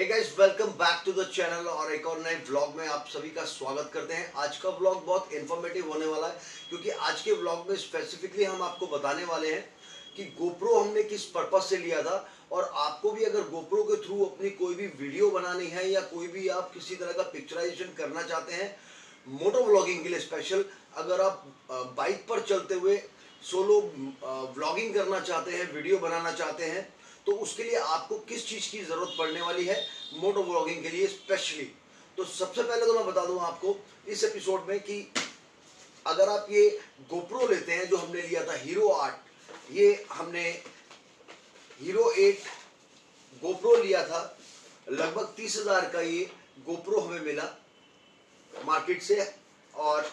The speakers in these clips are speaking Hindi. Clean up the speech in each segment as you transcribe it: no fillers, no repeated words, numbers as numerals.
Hey guys, welcome back to the channel और एक और नए व्लॉग में आप सभी का स्वागत करते हैं। आज का व्लॉग बहुत इन्फॉर्मेटिव होने वाला है क्योंकि आज के व्लॉग में स्पेसिफिकली हम आपको बताने वाले हैं कि गोप्रो हमने किस पर्पस से लिया था। और आपको भी अगर गोप्रो के थ्रू अपनी कोई भी वीडियो बनानी है या कोई भी आप किसी तरह का पिक्चराइजेशन करना चाहते हैं मोटो व्लॉगिंग के लिए स्पेशल, अगर आप बाइक पर चलते हुए सोलो व्लॉगिंग करना चाहते हैं, वीडियो बनाना चाहते हैं, तो उसके लिए आपको किस चीज़ की ज़रूरत पड़ने वाली है मोटो व्लॉगिंग के लिए स्पेशली। तो सबसे पहले तो मैं बता दूं आपको इस एपिसोड में कि अगर आप ये गोप्रो लेते हैं जो हमने लिया था हीरो 8, ये हमने हीरो 8 गोप्रो लिया था। लगभग 30,000 का ये गोप्रो हमें मिला मार्केट से। और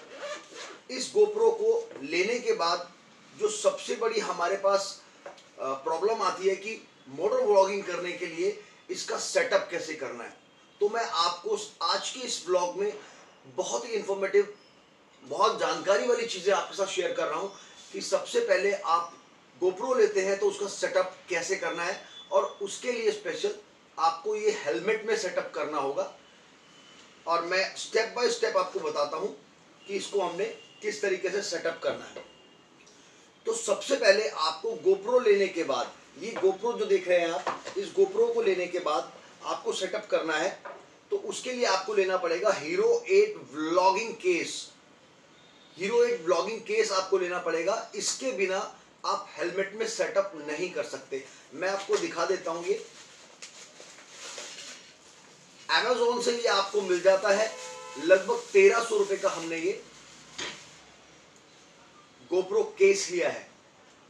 इस गोप्रो को लेने के बाद जो सबसे बड़ी हमारे पास प्रॉब्लम आती है कि मोटर व्लॉगिंग करने के लिए इसका सेटअप कैसे करना है। तो मैं आपको आज के इस व्लॉग में बहुत ही इंफॉर्मेटिव, बहुत जानकारी वाली चीज़ें आपके साथ शेयर कर रहा हूँ कि सबसे पहले आप गोप्रो लेते हैं तो उसका सेटअप कैसे करना है, और उसके लिए स्पेशल आपको ये हेलमेट में सेटअप करना होगा। और मैं स्टेप बाय स्टेप आपको बताता हूँ कि इसको हमने किस तरीके से सेटअप करना है। तो सबसे पहले आपको गोप्रो लेने के बाद, ये गोप्रो जो देख रहे हैं आप, इस गोप्रो को लेने के बाद आपको सेटअप करना है तो उसके लिए आपको लेना पड़ेगा hero 8 vlogging case. Hero 8 vlogging case आपको लेना पड़ेगा, इसके बिना आप हेलमेट में सेटअप नहीं कर सकते। मैं आपको दिखा देता हूं, ये Amazon से ये आपको मिल जाता है। लगभग 1300 रुपए का हमने ये गोप्रो केस लिया है।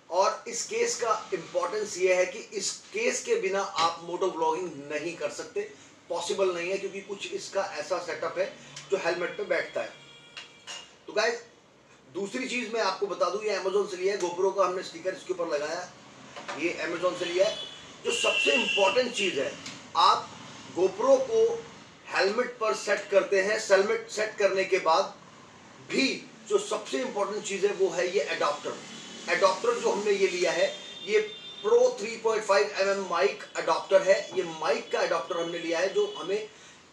और इस केस का इंपॉर्टेंस ये है कि इस केस के बिना आप मोटो व्लॉगिंग नहीं कर सकते, पॉसिबल नहीं है, क्योंकि कुछ इसका ऐसा सेटअप है जो हेलमेट पे बैठता है। तो गाइस, दूसरी चीज मैं आपको बता दूं, ये Amazon से लिया है। गोप्रो का हमने स्टिकर इसके ऊपर लगाया, ये Amazon से लिया है। जो सबसे इंपॉर्टेंट चीज है, आप गोप्रो को हेलमेट पर सेट करते हैं, हेलमेट सेट करने के बाद भी जो सबसे इंपॉर्टेंट चीज है वो है ये एडॉप्टर जो हमने ये लिया है। ये प्रो 3.5 mm माइक एडॉप्टर है। ये माइक का एडॉप्टर हमने लिया है जो हमें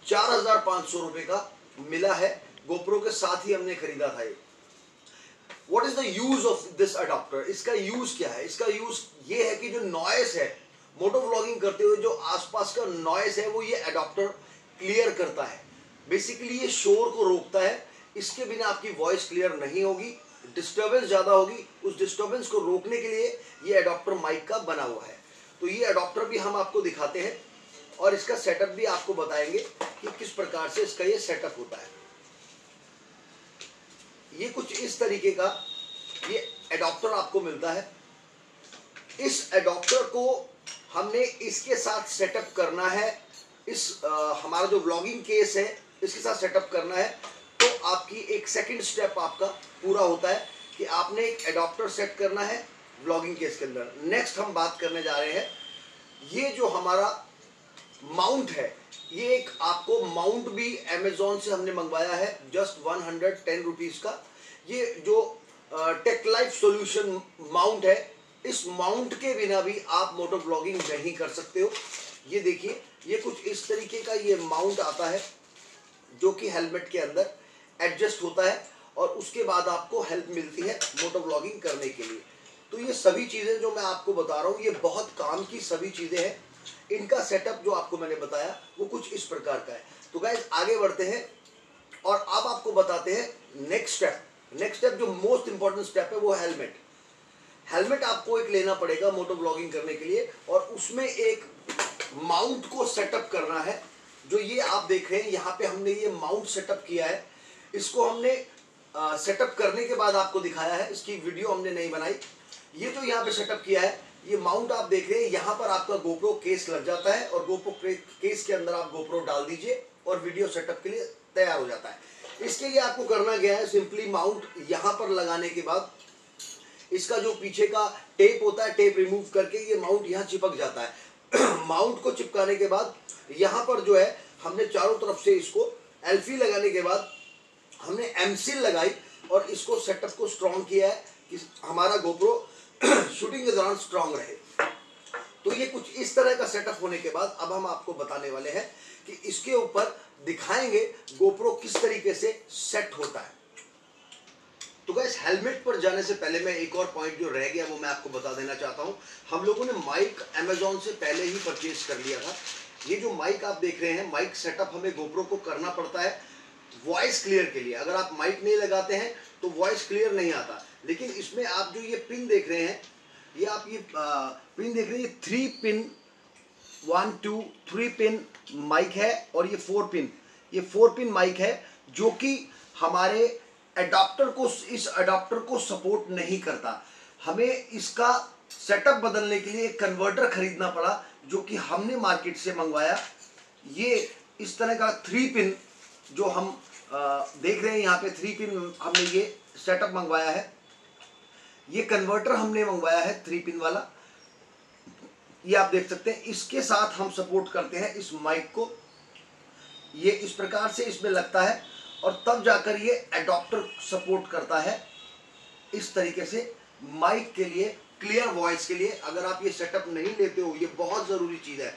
4,500 रुपए का मिला है। गोप्रो के साथ ही हमने खरीदा था ये। What is the use of this adapter? इसका यूज क्या है? इसका यूज ये है कि जो नॉइस है, मोटो व्लॉगिंग करते हुए जो आसपास का नॉइस है, वो ये एडॉप्टर क्लियर करता है। बेसिकली ये शोर को रोकता है। इसके बिना आपकी वॉइस क्लियर नहीं होगी, डिस्टर्बेंस ज़्यादा होगी। उस डिस्टर्बेंस को रोकने के लिए ये एडॉप्टर माइक का बना हुआ है। तो ये एडॉप्टर भी हम आपको दिखाते हैं और इसका सेटअप भी आपको बताएंगे कि किस प्रकार से इसका ये सेटअप होता है। ये कुछ इस तरीके का ये एडॉप्टर आपको मिलता है। इस एडॉप्टर को हमने इसके साथ सेटअप करना है। हमारा जो व्लॉगिंग केस है इसके साथ सेटअप करना है। तो आपकी एक सेकंड स्टेप आपका पूरा होता है कि आपने एक एडॉप्टर सेट करना है व्लॉगिंग केस के अंदर। नेक्स्ट हम बात करने जा रहे हैं, ये जो हमारा माउंट है, ये एक आपको माउंट भी Amazon से हमने मंगवाया है, जस्ट 110 रुपीज़ का। ये जो टेक लाइफ सॉल्यूशन माउंट है, इस माउंट के बिना भी आप मोटो व्लॉगिंग नहीं कर सकते हो। ये देखिए, ये कुछ इस तरीके का ये माउंट आता है जो कि हेलमेट के अंदर एडजस्ट होता है और उसके बाद आपको हेल्प मिलती है मोटो व्लॉगिंग करने के लिए। तो ये सभी चीज़ें जो मैं आपको बता रहा हूँ, ये बहुत काम की सभी चीज़ें हैं। इनका सेटअप जो आपको मैंने बताया वो कुछ इस प्रकार का है। तो गाइस, आगे बढ़ते हैं और अब आपको बताते हैं नेक्स्ट स्टेप जो मोस्ट इंपॉर्टेंट स्टेप है वो है हेलमेट आपको एक लेना पड़ेगा मोटो व्लॉगिंग करने के लिए, और उसमें एक माउंट को सेटअप करना है। जो ये आप देख रहे हैं, यहाँ पे हमने ये माउंट सेटअप किया है। इसको हमने सेटअप करने के बाद आपको दिखाया है, इसकी वीडियो हमने नहीं बनाई। ये जो यहाँ पे सेटअप किया है, ये माउंट आप देख रहे हैं, यहाँ पर आपका गोप्रो केस लग जाता है और गोप्रो केस के अंदर आप गोप्रो डाल दीजिए और वीडियो सेटअप के लिए तैयार हो जाता है। इसके लिए आपको करना क्या है, सिंपली माउंट यहाँ पर लगाने के बाद इसका जो पीछे का टेप होता है, टेप रिमूव करके ये माउंट यहाँ चिपक जाता है। माउंट को चिपकाने के बाद यहाँ पर जो है, हमने चारों तरफ से इसको एल्फी लगाने के बाद हमने एमसील लगाई और इसको सेटअप को स्ट्रॉन्ग किया है कि हमारा गोप्रो शूटिंग के दौरान स्ट्रॉन्ग रहे। तो ये कुछ इस तरह का सेटअप होने के बाद अब हम आपको बताने वाले हैं कि इसके ऊपर दिखाएंगे गोप्रो किस तरीके से सेट होता है। तो गाइस, हेलमेट पर जाने से पहले मैं एक और पॉइंट जो रह गया वो मैं आपको बता देना चाहता हूं। हम लोगों ने माइक अमेजोन से पहले ही परचेज कर लिया था। ये जो माइक आप देख रहे हैं, माइक सेटअप हमें गोप्रो को करना पड़ता है वॉइस क्लियर के लिए। अगर आप माइक नहीं लगाते हैं तो वॉइस क्लियर नहीं आता। लेकिन इसमें आप जो ये पिन देख रहे हैं, ये आप ये पिन देख रहे हैं, 3 पिन 1 2 3 पिन माइक है और ये 4 पिन, ये 4 पिन माइक है जो कि हमारे एडाप्टर को, इस एडाप्टर को सपोर्ट नहीं करता। हमें इसका सेटअप बदलने के लिए एक कन्वर्टर खरीदना पड़ा जो कि हमने मार्केट से मंगवाया। ये इस तरह का 3 पिन जो हम देख रहे हैं यहाँ पे, 3 पिन हमने ये सेटअप मंगवाया है। ये कन्वर्टर हमने मंगवाया है 3 पिन वाला, ये आप देख सकते हैं। इसके साथ हम सपोर्ट करते हैं इस माइक को। ये इस प्रकार से इसमें लगता है और तब जाकर ये एडाप्टर सपोर्ट करता है इस तरीके से माइक के लिए, क्लियर वॉइस के लिए। अगर आप ये सेटअप नहीं लेते हो, ये बहुत ज़रूरी चीज़ है,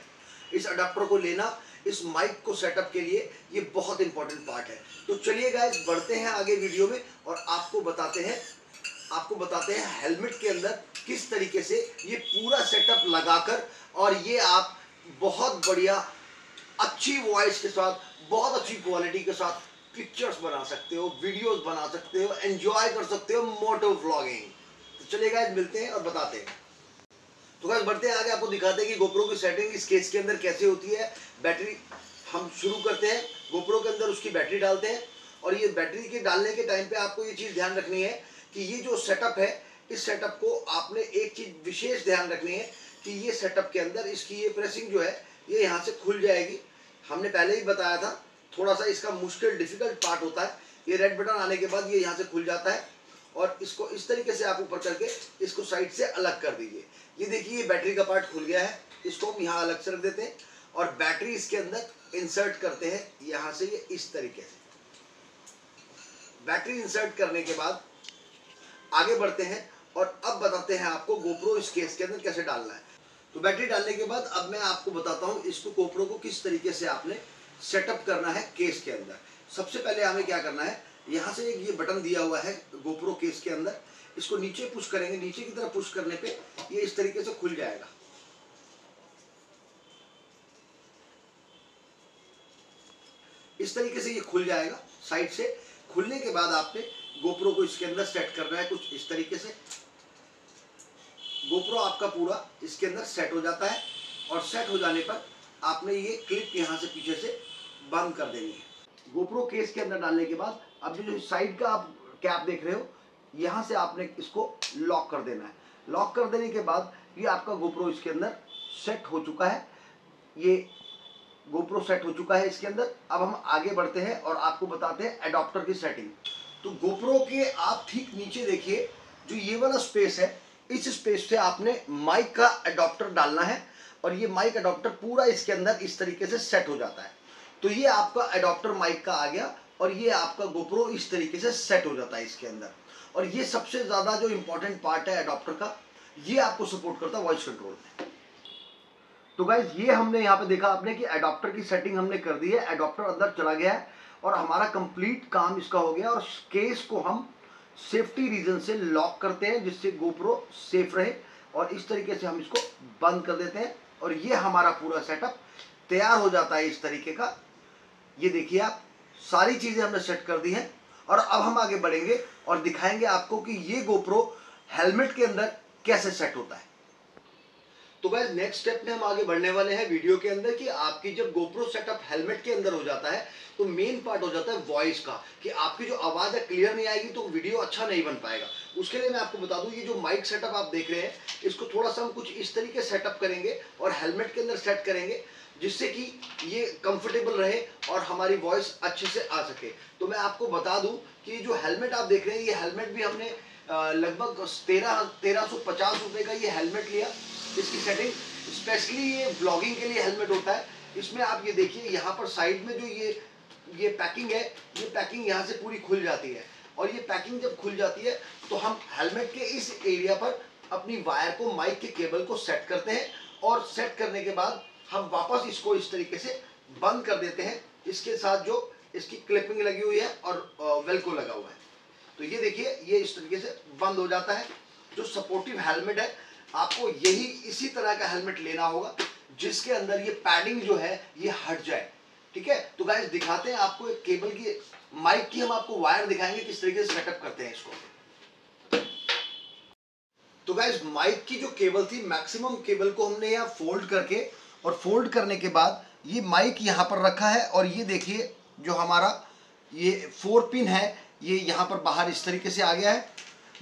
इस अडाप्टर को लेना इस माइक को सेटअप के लिए, ये बहुत इंपॉर्टेंट पार्ट है। तो चलिए गाइस, बढ़ते हैं आगे वीडियो में और आपको बताते हैं हेलमेट के अंदर किस तरीके से ये पूरा सेटअप लगाकर, और ये आप बहुत बढ़िया अच्छी वॉइस के साथ, बहुत अच्छी क्वालिटी के साथ पिक्चर्स बना सकते हो, वीडियोस बना सकते हो, एंजॉय कर सकते हो मोटो व्लॉगिंग। तो चलिए गाइस, मिलते हैं और बताते हैं। तो गाइस, बढ़ते हैं आगे, आपको दिखाते हैं कि गोप्रो की सेटिंग इस केस के अंदर कैसे होती है। बैटरी हम शुरू करते हैं, गोप्रो के अंदर उसकी बैटरी डालते हैं। और ये बैटरी के डालने के टाइम पे आपको ये चीज़ ध्यान रखनी है कि ये जो सेटअप है, इस सेटअप को आपने एक चीज़ विशेष ध्यान रखनी है कि ये सेटअप के अंदर इसकी ये प्रेसिंग जो है ये यहाँ से खुल जाएगी। हमने पहले ही बताया था, थोड़ा सा इसका मुश्किल डिफिकल्ट पार्ट होता है। ये रेड बटन आने के बाद ये यहाँ से खुल जाता है और इसको इस तरीके से आप ऊपर करके इसको साइड से अलग कर दीजिए। ये देखिए, ये बैटरी का पार्ट खुल गया है, इसको हम यहाँ अलग से रख देते हैं और बैटरी इसके अंदर इंसर्ट करते हैं यहाँ से, ये इस तरीके से। बैटरी इंसर्ट करने के बाद आगे बढ़ते हैं और अब बताते हैं आपको गोप्रो इस केस के अंदर कैसे डालना है। तो बैटरी डालने के बाद अब मैं आपको बताता हूँ इसको, गोप्रो को किस तरीके से आपने सेटअप करना है केस के अंदर। सबसे पहले हमें क्या करना है, यहाँ से एक ये बटन दिया हुआ है गोप्रो केस के अंदर, इसको नीचे पुश करेंगे, नीचे की तरफ पुश करने पे ये इस तरीके से खुल जाएगा। इस तरीके से ये खुल जाएगा साइड से। खुलने के बाद आपने गोप्रो को इसके अंदर सेट करना है कुछ इस तरीके से। गोप्रो आपका पूरा इसके अंदर सेट हो जाता है और सेट हो जाने पर आपने ये क्लिप यहाँ से पीछे से बंद कर देनी है। गोप्रो केस के अंदर डालने के बाद अब जो साइड का आप कैप देख रहे हो, यहाँ से आपने इसको लॉक कर देना है। लॉक कर देने के बाद ये आपका गोप्रो इसके अंदर सेट हो चुका है। ये गोप्रो सेट हो चुका है इसके अंदर। अब हम आगे बढ़ते हैं और आपको बताते हैं एडाप्टर की सेटिंग। तो गोप्रो के आप ठीक नीचे देखिए, जो ये वाला स्पेस है, इस स्पेस से आपने माइक का एडाप्टर डालना है और ये माइक एडाप्टर पूरा इसके अंदर इस तरीके से सेट हो जाता है। तो ये आपका एडाप्टर माइक का आ गया और ये आपका गोप्रो इस तरीके से सेट हो जाता है इसके अंदर। और ये सबसे ज़्यादा जो इम्पोर्टेंट पार्ट है एडाप्टर का, ये आपको सपोर्ट करता है वॉइस कंट्रोल में। तो गाइज, ये हमने यहाँ पे देखा आपने कि एडाप्टर की सेटिंग हमने कर दी है, एडाप्टर अंदर चला गया है और हमारा कंप्लीट काम इसका हो गया। और केस को हम सेफ्टी रीजन से लॉक करते हैं जिससे गोप्रो सेफ रहे और इस तरीके से हम इसको बंद कर देते हैं और ये हमारा पूरा सेटअप तैयार हो जाता है इस तरीके का। ये देखिए, आप सारी चीज़ें हमने सेट कर दी हैं और अब हम आगे बढ़ेंगे और दिखाएंगे आपको कि ये गोप्रो हेलमेट के अंदर कैसे सेट होता है। तो गाइस, नेक्स्ट स्टेप में हम आगे बढ़ने वाले हैं वीडियो के अंदर कि आपकी जब गोप्रो सेटअप हेलमेट के अंदर हो जाता है तो मेन पार्ट हो जाता है वॉइस का, कि आपकी जो आवाज़ है क्लियर नहीं आएगी तो वीडियो अच्छा नहीं बन पाएगा। उसके लिए मैं आपको बता दूं, ये जो माइक सेटअप आप देख रहे हैं, इसको थोड़ा सा हम कुछ इस तरीके सेटअप करेंगे और हेलमेट के अंदर सेट करेंगे जिससे कि ये कंफर्टेबल रहे और हमारी वॉइस अच्छे से आ सके। तो मैं आपको बता दूं कि ये जो हेलमेट आप देख रहे हैं, ये हेलमेट भी हमने लगभग 1350 रुपये का ये हेलमेट लिया। इसकी सेटिंग स्पेशली ये व्लॉगिंग के लिए हेलमेट होता है। इसमें आप ये देखिए, यहाँ पर साइड में जो ये पैकिंग है, ये पैकिंग यहाँ से पूरी खुल जाती है और ये पैकिंग जब खुल जाती है तो हम हेलमेट के इस एरिया पर अपनी वायर को, माइक के केबल को सेट करते हैं और सेट करने के बाद हम वापस इसको इस तरीके से बंद कर देते हैं, इसके साथ जो इसकी क्लिपिंग लगी हुई है और वेल्क्रो लगा हुआ है। तो ये देखिए ये इस तरीके से बंद हो जाता है। जो सपोर्टिव हेलमेट है आपको यही इसी तरह का हेलमेट लेना होगा जिसके अंदर ये पैडिंग जो है ये हट जाए। ठीक है, तो गाइस दिखाते हैं आपको एक केबल की, माइक की हम आपको वायर दिखाएंगे किस तरीके से सेटअप करते हैं इसको। तो गाइस माइक की जो केबल थी, मैक्सिमम केबल को हमने यहाँ फोल्ड करके, और फोल्ड करने के बाद ये माइक यहाँ पर रखा है, और ये देखिए जो हमारा ये 4 पिन है ये यहाँ पर बाहर इस तरीके से आ गया है।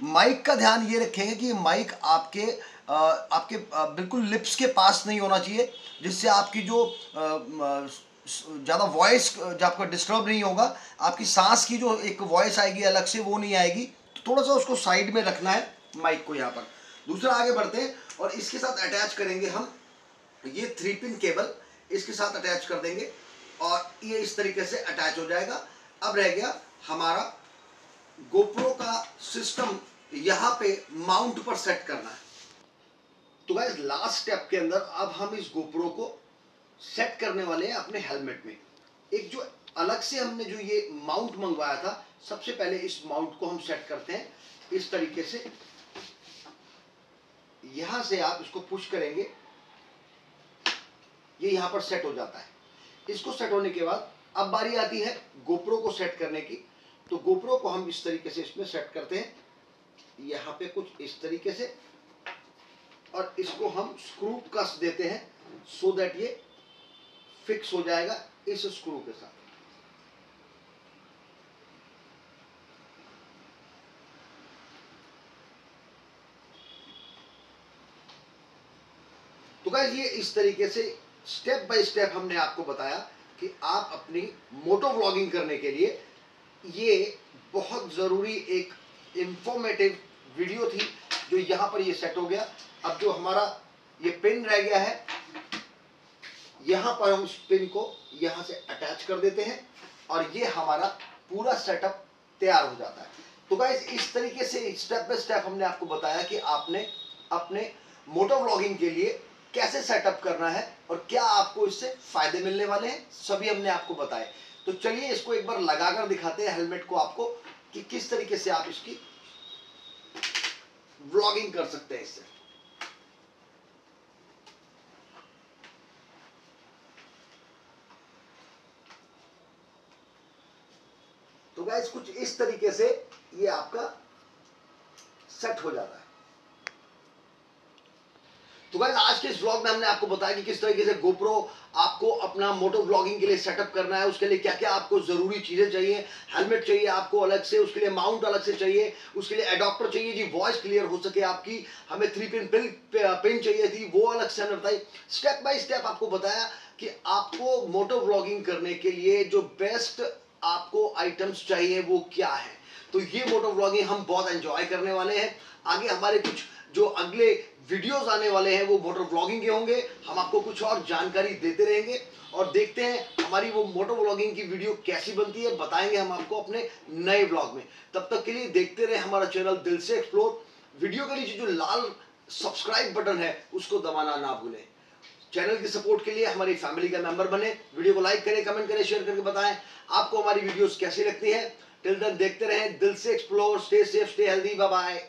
माइक का ध्यान ये रखेंगे कि माइक आपके बिल्कुल लिप्स के पास नहीं होना चाहिए, जिससे आपकी जो ज़्यादा वॉइस जो आपका डिस्टर्ब नहीं होगा, आपकी सांस की जो एक वॉइस आएगी अलग से वो नहीं आएगी। तो थोड़ा सा उसको साइड में रखना है माइक को यहाँ पर। दूसरा आगे बढ़ते हैं और इसके साथ अटैच करेंगे हम ये 3 पिन केबल, इसके साथ अटैच कर देंगे और ये इस तरीके से अटैच हो जाएगा। अब रह गया हमारा गोप्रो का सिस्टम यहाँ पे माउंट पर सेट करना है। तो गाइस लास्ट स्टेप के अंदर अब हम इस गोप्रो को सेट करने वाले हैं अपने हेलमेट में। एक जो अलग से हमने जो ये माउंट मंगवाया था, सबसे पहले इस माउंट को हम सेट करते हैं इस तरीके से। यहां से आप इसको पुश करेंगे, ये यहां पर सेट हो जाता है। इसको सेट होने के बाद अब बारी आती है गोप्रो को सेट करने की। तो गोप्रो को हम इस तरीके से इसमें सेट करते हैं, यहां पे कुछ इस तरीके से, और इसको हम स्क्रू कस देते हैं सो दैट ये फिक्स हो जाएगा इस स्क्रू के साथ। तो गाइस ये इस तरीके से स्टेप बाय स्टेप हमने आपको बताया कि आप अपनी मोटो व्लॉगिंग करने के लिए ये बहुत ज़रूरी एक इंफॉर्मेटिव वीडियो थी जो यहाँ पर ये सेट हो गया। अब जो हमारा ये पिन रह गया है, यहाँ पर हम उस पिन को यहाँ से अटैच कर देते हैं और ये हमारा पूरा सेटअप तैयार हो जाता है। तो गाइस इस तरीके से स्टेप बाय स्टेप हमने आपको बताया कि आपने अपने मोटो व्लॉगिंग के लिए कैसे सेटअप करना है और क्या आपको इससे फायदे मिलने वाले हैं, सभी हमने आपको बताए। तो चलिए इसको एक बार लगाकर दिखाते हैं हेलमेट को आपको कि किस तरीके से आप इसकी व्लॉगिंग कर सकते हैं इससे। तो गाइस कुछ इस तरीके से ये आपका सेट हो जाता है। तो गाइस आज के इस व्लॉग में हमने आपको बताया कि किस तरीके से गोप्रो आपको अपना मोटो व्लॉगिंग के लिए सेटअप करना है, उसके लिए क्या क्या आपको जरूरी चीजें चाहिए। हेलमेट चाहिए आपको अलग से, उसके लिए माउंट अलग से चाहिए, उसके लिए एडाप्टर चाहिए जी वॉइस क्लियर हो सके आपकी, हमें 3 पिन चाहिए थी वो अलग से हमने बताई। स्टेप बाय स्टेप आपको बताया कि आपको मोटो व्लॉगिंग करने के लिए जो बेस्ट आपको आइटम्स चाहिए वो क्या है। तो ये मोटो व्लॉगिंग हम बहुत एंजॉय करने वाले हैं। आगे हमारे कुछ जो अगले वीडियोस आने वाले हैं वो मोटर व्लॉगिंग के होंगे, हम आपको कुछ और जानकारी देते रहेंगे और देखते हैं हमारी वो मोटर व्लॉगिंग की वीडियो कैसी बनती है, बताएंगे हम आपको अपने नए व्लॉग में। तब तक के लिए देखते रहे हमारा चैनल दिल से एक्सप्लोर। वीडियो के नीचे जो लाल सब्सक्राइब बटन है उसको दबाना ना भूलें। चैनल की सपोर्ट के लिए हमारी फैमिली का मेंबर बने, वीडियो को लाइक करें, कमेंट करें, शेयर करके बताएं आपको हमारी वीडियोस कैसी लगती हैं। टिल देन देखते रहें दिल से explore. Stay safe, stay healthy, bye bye.